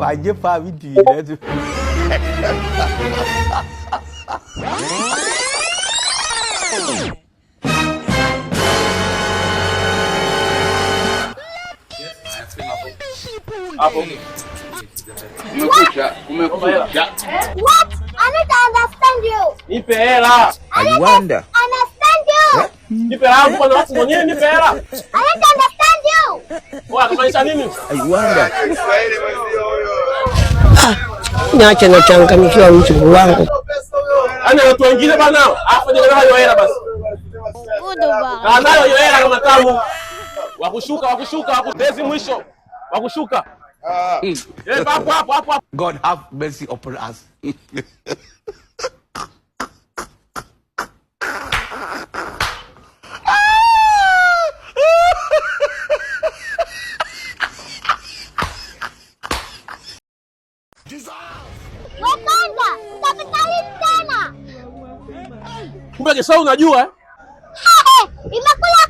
waje fa video yetu. Hapo. Umekuja. What? I don't understand you. Nipe hela. I wonder. Understand you. Nipe hela kwa watu mwenyewe nipe hela. I don't understand you. Wewe unamaanisha nini? I wonder. Niache na changanyikiwa mchungu wangu. Ana watu wengine bana. Afanye nayo hela basi. Nayo hiyo hela kama tamu. Wakushuka bezi mwisho. Wakushuka. Hapo. God have mercy upon us. Wakanda, utapitali tena. Kumbe kesho unajua Imekula